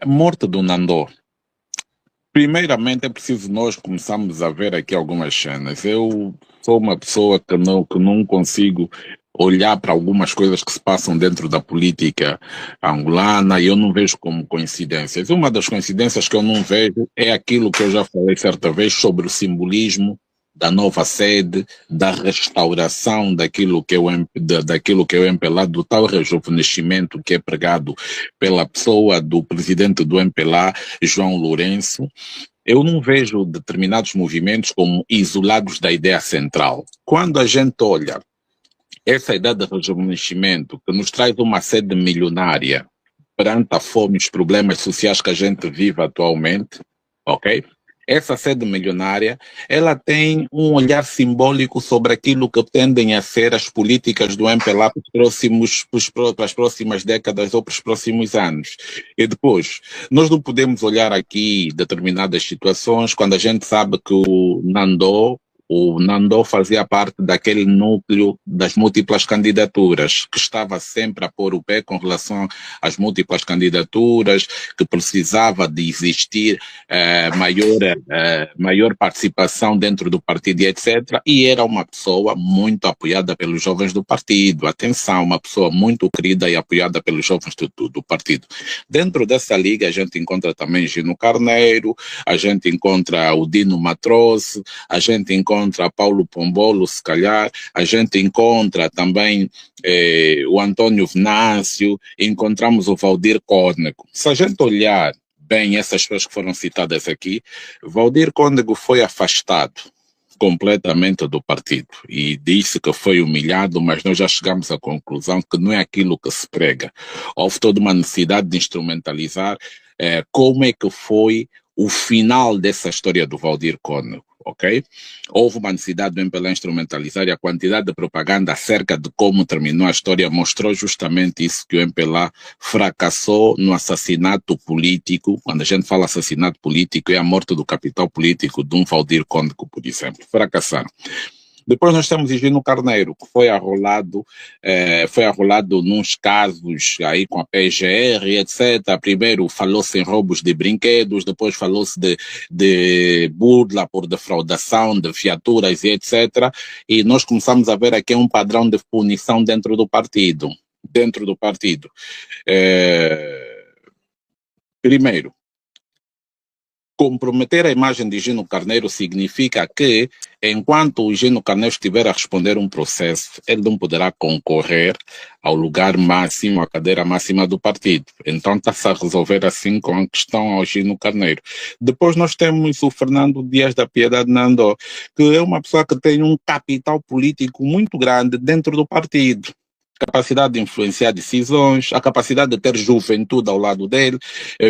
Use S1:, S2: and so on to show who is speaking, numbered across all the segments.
S1: Morte do Nandor. Primeiramente é preciso nós começarmos a ver aqui algumas cenas. Eu sou uma pessoa que não consigo olhar para algumas coisas que se passam dentro da política angolana e eu não vejo como coincidências. Uma das coincidências que eu não vejo é aquilo que eu já falei certa vez sobre o simbolismo da nova sede, da restauração daquilo que é o MPLA, do tal rejuvenescimento que é pregado pela pessoa do presidente do MPLA, João Lourenço. Eu não vejo determinados movimentos como isolados da ideia central. Quando a gente olha essa ideia de rejuvenescimento, que nos traz uma sede milionária perante a fome e os problemas sociais que a gente vive atualmente, ok? Essa sede milionária, ela tem um olhar simbólico sobre aquilo que tendem a ser as políticas do MPLA para as próximas décadas ou para os próximos anos. E depois, nós não podemos olhar aqui determinadas situações quando a gente sabe que o Nandô fazia parte daquele núcleo das múltiplas candidaturas, que estava sempre a pôr o pé com relação às múltiplas candidaturas, que precisava de existir maior participação dentro do partido, etc. E era uma pessoa muito apoiada pelos jovens do partido. Atenção, uma pessoa muito querida e apoiada pelos jovens do partido. Dentro dessa liga, a gente encontra também Gino Carneiro, a gente encontra o Dino Matrosse, a gente encontra Paulo Pombolo, se calhar, a gente encontra também o Antônio Venâncio, encontramos o Valdir Cónego. Se a gente olhar bem essas pessoas que foram citadas aqui, Valdir Cónego foi afastado completamente do partido e disse que foi humilhado, mas nós já chegamos à conclusão que não é aquilo que se prega. Houve toda uma necessidade de instrumentalizar como é que foi o final dessa história do Valdir Cónego, ok? Houve uma necessidade do MPLA instrumentalizar e a quantidade de propaganda acerca de como terminou a história mostrou justamente isso, que o MPLA fracassou no assassinato político. Quando a gente fala assassinato político, é a morte do capital político de um Valdir Cónego, por exemplo. Fracassaram. Depois nós temos Higino Carneiro, que foi arrolado nos casos aí com a PGR, etc. Primeiro falou-se em roubos de brinquedos, depois falou-se de burla por defraudação de viaturas e etc. E nós começamos a ver aqui um padrão de punição dentro do partido. Primeiro, comprometer a imagem de Higino Carneiro significa que, enquanto o Higino Carneiro estiver a responder um processo, ele não poderá concorrer ao lugar máximo, à cadeira máxima do partido. Então está-se a resolver assim com a questão ao Higino Carneiro. Depois nós temos o Fernando Dias da Piedade Nandô, que é uma pessoa que tem um capital político muito grande dentro do partido. Capacidade de influenciar decisões, a capacidade de ter juventude ao lado dele.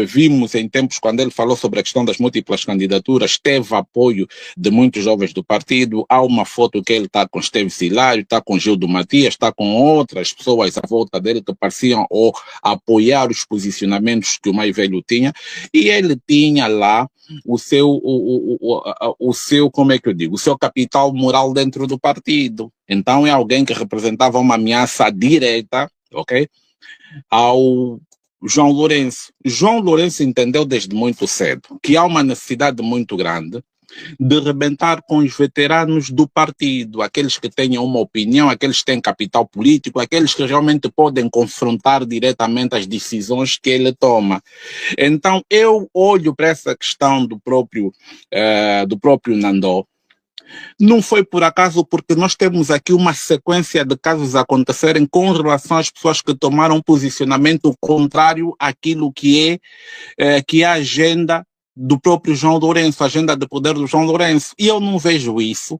S1: Vimos em tempos, quando ele falou sobre a questão das múltiplas candidaturas, teve apoio de muitos jovens do partido. Há uma foto que ele está com Esteves Hilário, está com Gildo Matias, está com outras pessoas à volta dele que pareciam apoiar os posicionamentos que o mais velho tinha, e ele tinha lá o seu, como é que eu digo, o seu capital moral dentro do partido. Então é alguém que representava uma ameaça direta, ok, ao João Lourenço. João Lourenço entendeu desde muito cedo que há uma necessidade muito grande de rebentar com os veteranos do partido, aqueles que tenham uma opinião, aqueles que têm capital político, aqueles que realmente podem confrontar diretamente as decisões que ele toma. Então, eu olho para essa questão do próprio Nandô. Não foi por acaso, porque nós temos aqui uma sequência de casos a acontecerem com relação às pessoas que tomaram posicionamento contrário àquilo que é a agenda do próprio João Lourenço, a agenda de poder do João Lourenço. E eu não vejo isso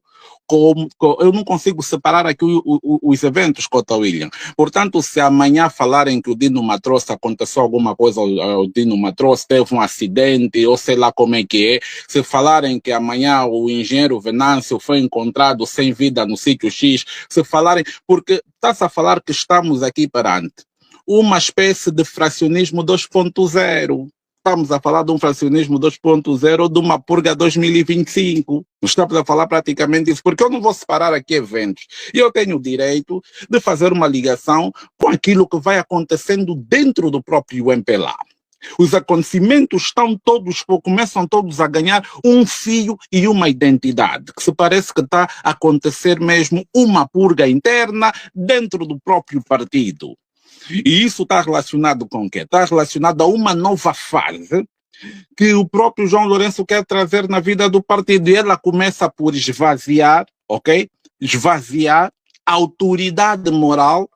S1: eu não consigo separar aqui os eventos, Cota William. Portanto, se amanhã falarem que o Dino Matrosse aconteceu alguma coisa ao Dino Matrosse, teve um acidente, ou sei lá como é que é, se falarem que amanhã o engenheiro Venâncio foi encontrado sem vida no sítio X, se falarem, porque está-se a falar que estamos aqui perante uma espécie de fracionismo 2.0. Estamos a falar de um fracionismo 2.0 ou de uma purga 2025. Estamos a falar praticamente isso, porque eu não vou separar aqui eventos. E eu tenho o direito de fazer uma ligação com aquilo que vai acontecendo dentro do próprio MPLA. Os acontecimentos começam todos a ganhar um fio e uma identidade, que se parece que está a acontecer mesmo uma purga interna dentro do próprio partido. E isso está relacionado com o quê? Está relacionado a uma nova fase que o próprio João Lourenço quer trazer na vida do partido. E ela começa por esvaziar, ok? Esvaziar a autoridade moral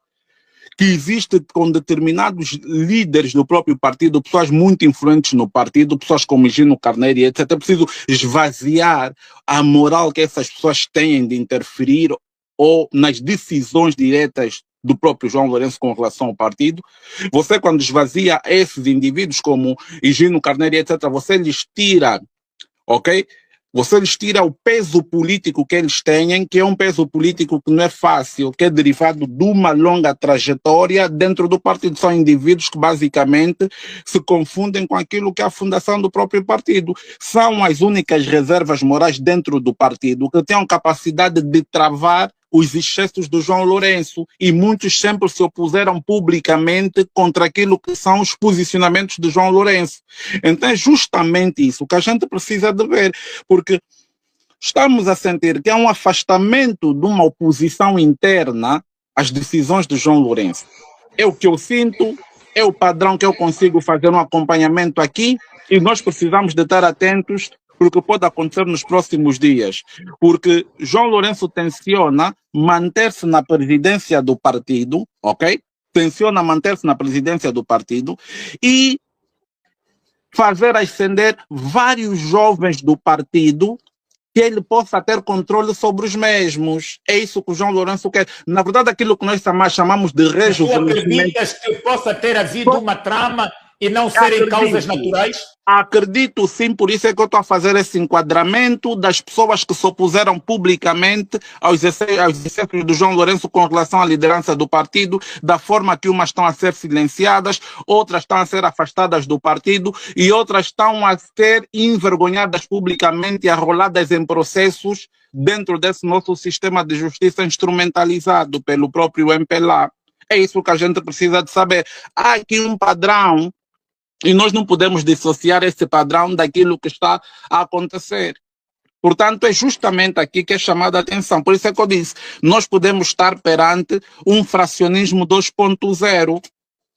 S1: que existe com determinados líderes do próprio partido, pessoas muito influentes no partido, pessoas como Gino Carneiro e etc. É preciso esvaziar a moral que essas pessoas têm de interferir ou nas decisões diretas do próprio João Lourenço com relação ao partido. Você, quando esvazia esses indivíduos como Gino Carneiro e etc., você lhes tira, ok? Você lhes tira o peso político que eles têm, que é um peso político que não é fácil, que é derivado de uma longa trajetória dentro do partido. São indivíduos que basicamente se confundem com aquilo que é a fundação do próprio partido. São as únicas reservas morais dentro do partido que têm a capacidade de travar os excessos do João Lourenço, e muitos sempre se opuseram publicamente contra aquilo que são os posicionamentos de João Lourenço. Então é justamente isso que a gente precisa de ver, porque estamos a sentir que há um afastamento de uma oposição interna às decisões de João Lourenço. É o que eu sinto, é o padrão que eu consigo fazer um acompanhamento aqui, e nós precisamos de estar atentos porque pode acontecer nos próximos dias, porque João Lourenço tenciona manter-se na presidência do partido, ok? Tenciona manter-se na presidência do partido e fazer ascender vários jovens do partido que ele possa ter controle sobre os mesmos. É isso que o João Lourenço quer. Na verdade, aquilo que nós chamamos de rejuvenescimento...
S2: Tu acreditas que possa ter havido uma trama e não serem causas naturais?
S1: Acredito sim, por isso é que eu estou a fazer esse enquadramento das pessoas que se opuseram publicamente aos excessos do João Lourenço com relação à liderança do partido, da forma que umas estão a ser silenciadas, outras estão a ser afastadas do partido e outras estão a ser envergonhadas publicamente e arroladas em processos dentro desse nosso sistema de justiça instrumentalizado pelo próprio MPLA. É isso que a gente precisa de saber. Há aqui um padrão e nós não podemos dissociar esse padrão daquilo que está a acontecer. Portanto, é justamente aqui que é chamada a atenção. Por isso é que eu disse, nós podemos estar perante um fracionismo 2.0,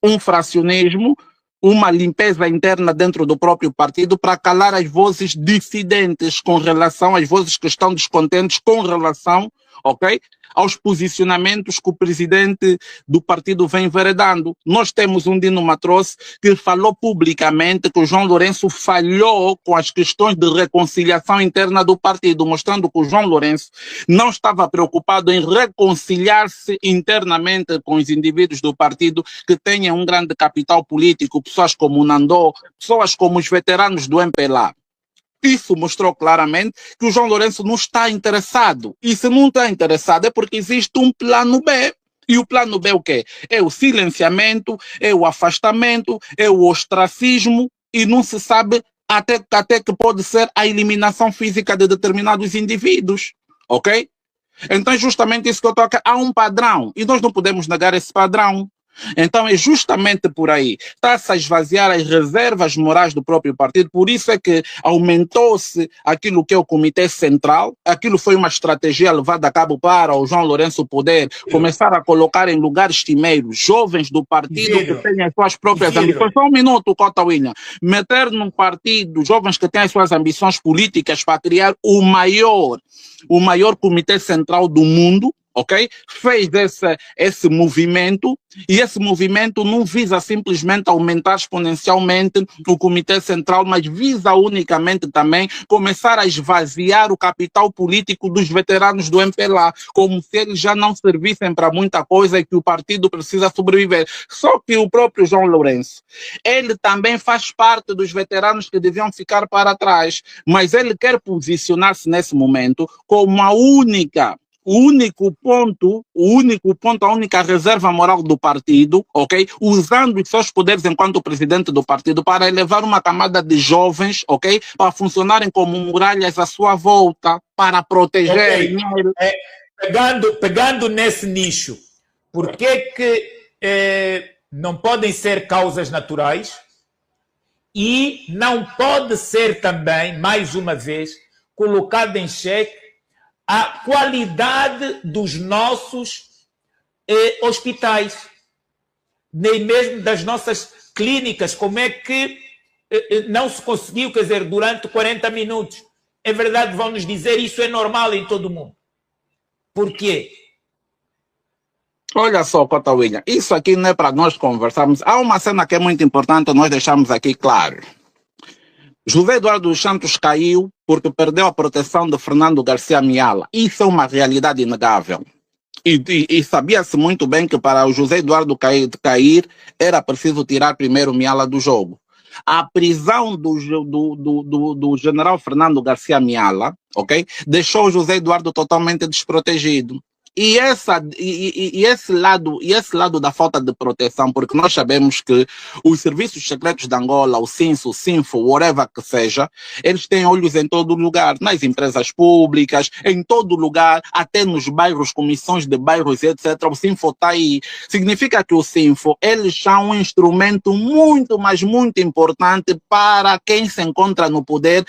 S1: um fracionismo, uma limpeza interna dentro do próprio partido para calar as vozes dissidentes com relação às vozes que estão descontentes com relação, ok, aos posicionamentos que o presidente do partido vem enveredando. Nós temos um Dino Matroce que falou publicamente que o João Lourenço falhou com as questões de reconciliação interna do partido, mostrando que o João Lourenço não estava preocupado em reconciliar-se internamente com os indivíduos do partido que tenham um grande capital político, pessoas como o Nandô, pessoas como os veteranos do MPLA. Isso mostrou claramente que o João Lourenço não está interessado. E se não está interessado é porque existe um plano B. E o plano B é o quê? É o silenciamento, é o afastamento, é o ostracismo e não se sabe até que pode ser a eliminação física de determinados indivíduos. Ok? Então é justamente isso que eu estou aqui. Há um padrão e nós não podemos negar esse padrão. Então é justamente por aí, está-se a esvaziar as reservas morais do próprio partido, por isso é que aumentou-se aquilo que é o Comitê Central, aquilo foi uma estratégia levada a cabo para o João Lourenço poder começar a colocar em lugares cimeiros jovens do partido que têm as suas próprias ambições. Só um minuto, Cota William. Meter num partido jovens que têm as suas ambições políticas para criar o maior Comitê Central do mundo, ok? Fez esse movimento e esse movimento não visa simplesmente aumentar exponencialmente o Comitê Central, mas visa unicamente também começar a esvaziar o capital político dos veteranos do MPLA, como se eles já não servissem para muita coisa e que o partido precisa sobreviver. Só que o próprio João Lourenço, ele também faz parte dos veteranos que deviam ficar para trás, mas ele quer posicionar-se nesse momento como o único ponto, a única reserva moral do partido, ok? Usando os seus poderes enquanto presidente do partido para elevar uma camada de jovens, ok? Para funcionarem como muralhas à sua volta, para proteger.
S2: Okay. Pegando nesse nicho, por que não podem ser causas naturais? E não pode ser também, mais uma vez, colocado em xeque a qualidade dos nossos hospitais, nem mesmo das nossas clínicas. Como é que não se conseguiu, quer dizer, durante 40 minutos? É verdade, vão nos dizer, isso é normal em todo o mundo. Por quê?
S1: Olha só, Cota William, isso aqui não é para nós conversarmos. Há uma cena que é muito importante, nós deixamos aqui claro. José Eduardo dos Santos caiu porque perdeu a proteção de Fernando Garcia Miala. Isso é uma realidade inegável. E sabia-se muito bem que para o José Eduardo cair era preciso tirar primeiro Miala do jogo. A prisão do general Fernando Garcia Miala, ok, deixou o José Eduardo totalmente desprotegido. E esse lado da falta de proteção, porque nós sabemos que os serviços secretos de Angola, o CINSO, o SINFO, whatever que seja, eles têm olhos em todo lugar, nas empresas públicas, em todo lugar, até nos bairros, comissões de bairros, etc. O SINFO está aí. Significa que o SINFO, eles são um instrumento muito, mas muito importante para quem se encontra no poder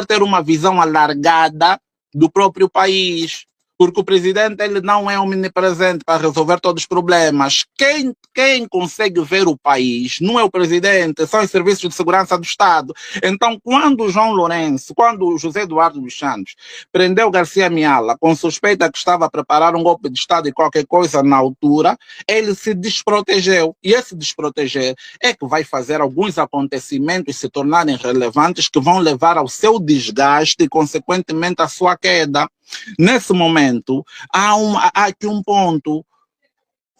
S1: ter uma visão alargada do próprio país. Porque o presidente ele não é omnipresente para resolver todos os problemas. Quem consegue ver o país não é o presidente, são os serviços de segurança do Estado. Então, quando o João Lourenço, quando o José Eduardo dos Santos prendeu Garcia Miala com suspeita que estava a preparar um golpe de Estado e qualquer coisa na altura, ele se desprotegeu. E esse desproteger é que vai fazer alguns acontecimentos se tornarem relevantes que vão levar ao seu desgaste e, consequentemente, à sua queda. Nesse momento, há aqui um ponto.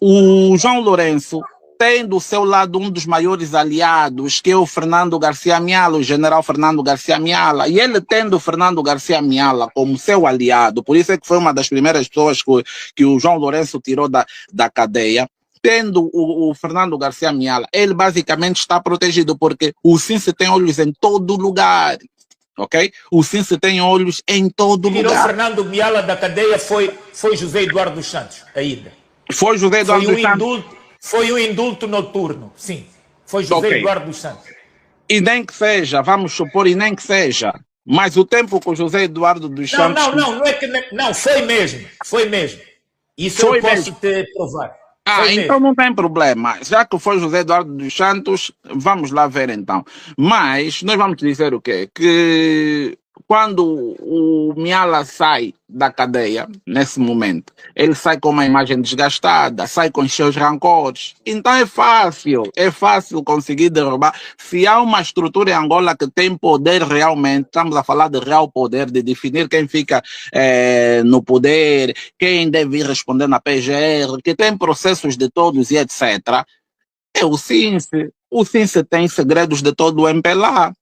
S1: O João Lourenço tem do seu lado um dos maiores aliados, que é o Fernando Garcia Miala, o general Fernando Garcia Miala. E ele tendo o Fernando Garcia Miala como seu aliado, por isso é que foi uma das primeiras pessoas que o João Lourenço tirou da cadeia. Tendo o Fernando Garcia Miala, ele basicamente está protegido, porque o CINSE tem olhos em todo lugar. Ok? O CINSE tem olhos em todo lugar.
S2: Tirou Fernando Miala da cadeia foi José Eduardo dos Santos, ainda.
S1: Foi José Eduardo dos Santos.
S2: Foi um indulto noturno, sim. Foi José Eduardo dos Santos.
S1: E nem que seja, vamos supor, e nem que seja. Mas o tempo com o José Eduardo dos Santos...
S2: Não é que... Não, foi mesmo. Foi mesmo. Isso eu posso te provar.
S1: Então não tem problema. Já que foi José Eduardo dos Santos, vamos lá ver então. Mas nós vamos dizer o quê? Que quando o Miala sai da cadeia, nesse momento, ele sai com uma imagem desgastada, sai com os seus rancores. Então é fácil conseguir derrubar. Se há uma estrutura em Angola que tem poder realmente, estamos a falar de real poder, de definir quem fica no poder, quem deve ir responder na PGR, que tem processos de todos e etc. É o CINSE. O CINSE tem segredos de todo o MPLA.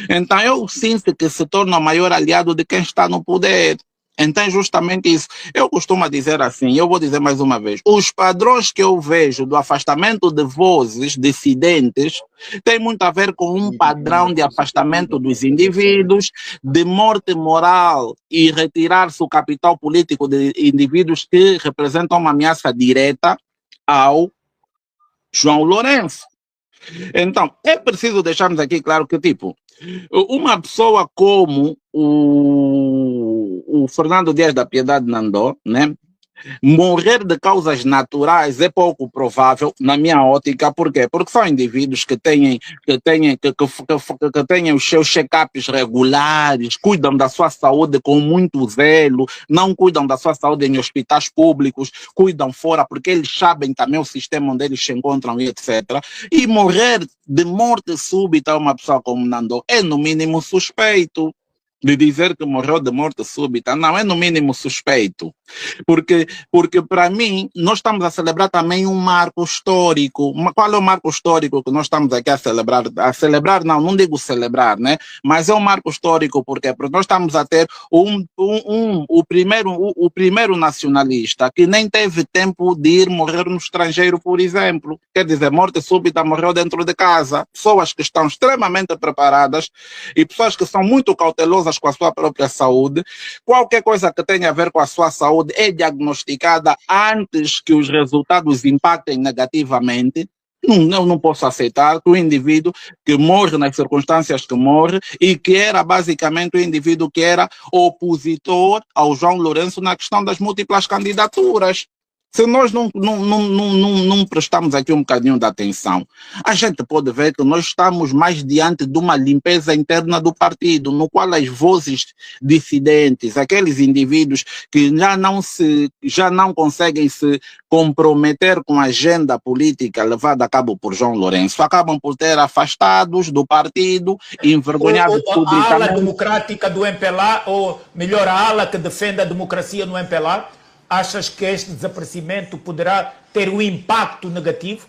S1: Então é o CINSE que se torna o maior aliado de quem está no poder. Então é justamente isso. Eu costumo dizer assim, eu vou dizer mais uma vez, os padrões que eu vejo do afastamento de vozes dissidentes tem muito a ver com um padrão de afastamento dos indivíduos, de morte moral e retirar-se o capital político de indivíduos que representam uma ameaça direta ao João Lourenço. Então, é preciso deixarmos aqui claro que, tipo, uma pessoa como o Fernando Dias da Piedade Nandó, né? Morrer de causas naturais é pouco provável, na minha ótica. Por quê? Porque são indivíduos que têm os seus check-ups regulares, cuidam da sua saúde com muito zelo, não cuidam da sua saúde em hospitais públicos, cuidam fora, porque eles sabem também o sistema onde eles se encontram e etc. E morrer de morte súbita a uma pessoa como Nandó é no mínimo suspeito. De dizer que morreu de morte súbita, não, é no mínimo suspeito. Porque para mim, nós estamos a celebrar também um marco histórico. Qual é o marco histórico que nós estamos aqui a celebrar? A celebrar, não digo celebrar, né? Mas é um marco histórico, porque nós estamos a ter o primeiro nacionalista que nem teve tempo de ir morrer no estrangeiro, por exemplo. Quer dizer, morte súbita, morreu dentro de casa. Pessoas que estão extremamente preparadas e pessoas que são muito cautelosas com a sua própria saúde. Qualquer coisa que tenha a ver com a sua saúde é diagnosticada antes que os resultados impactem negativamente. Não, eu não posso aceitar que o indivíduo que morre nas circunstâncias que morre e que era basicamente o indivíduo que era opositor ao João Lourenço na questão das múltiplas candidaturas. Se nós não prestamos aqui um bocadinho de atenção, a gente pode ver que nós estamos mais diante de uma limpeza interna do partido, no qual as vozes dissidentes, aqueles indivíduos que já não conseguem se comprometer com a agenda política levada a cabo por João Lourenço, acabam por ter afastados do partido, envergonhados publicamente.
S2: A ala democrática do MPLA, ou melhor, a ala que defende a democracia no MPLA, achas que este desaparecimento poderá ter um impacto negativo?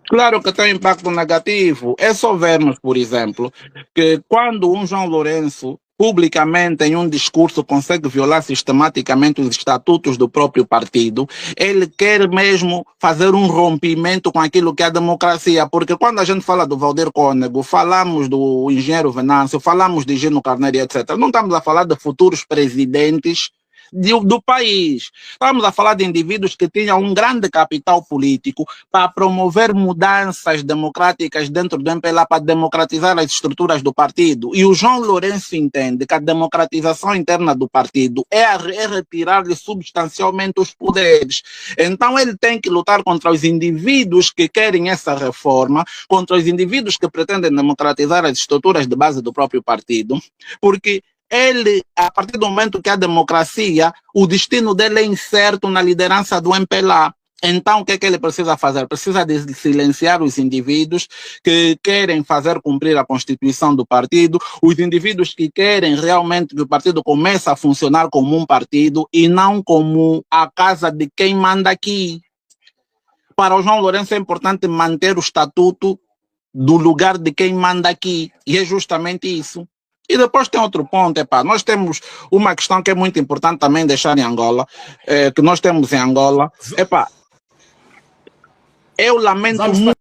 S1: Claro que tem impacto negativo. É só vermos, por exemplo, que quando um João Lourenço publicamente em um discurso consegue violar sistematicamente os estatutos do próprio partido, ele quer mesmo fazer um rompimento com aquilo que é a democracia, porque quando a gente fala do Valdir Cónego, falamos do engenheiro Venâncio, falamos de Gino Carneiro, etc. Não estamos a falar de futuros presidentes do país. Estamos a falar de indivíduos que tinham um grande capital político para promover mudanças democráticas dentro do MPLA, para democratizar as estruturas do partido. E o João Lourenço entende que a democratização interna do partido é retirar-lhe substancialmente os poderes. Então ele tem que lutar contra os indivíduos que querem essa reforma, contra os indivíduos que pretendem democratizar as estruturas de base do próprio partido, porque ele, a partir do momento que há democracia, o destino dele é incerto na liderança do MPLA. Então, o que é que ele precisa fazer? Precisa de silenciar os indivíduos que querem fazer cumprir a Constituição do partido, os indivíduos que querem realmente que o partido comece a funcionar como um partido e não como a casa de quem manda aqui. Para o João Lourenço é importante manter o estatuto do lugar de quem manda aqui, e é justamente isso. E depois tem outro ponto, nós temos uma questão que é muito importante também deixar em Angola, que nós temos em Angola, eu lamento muito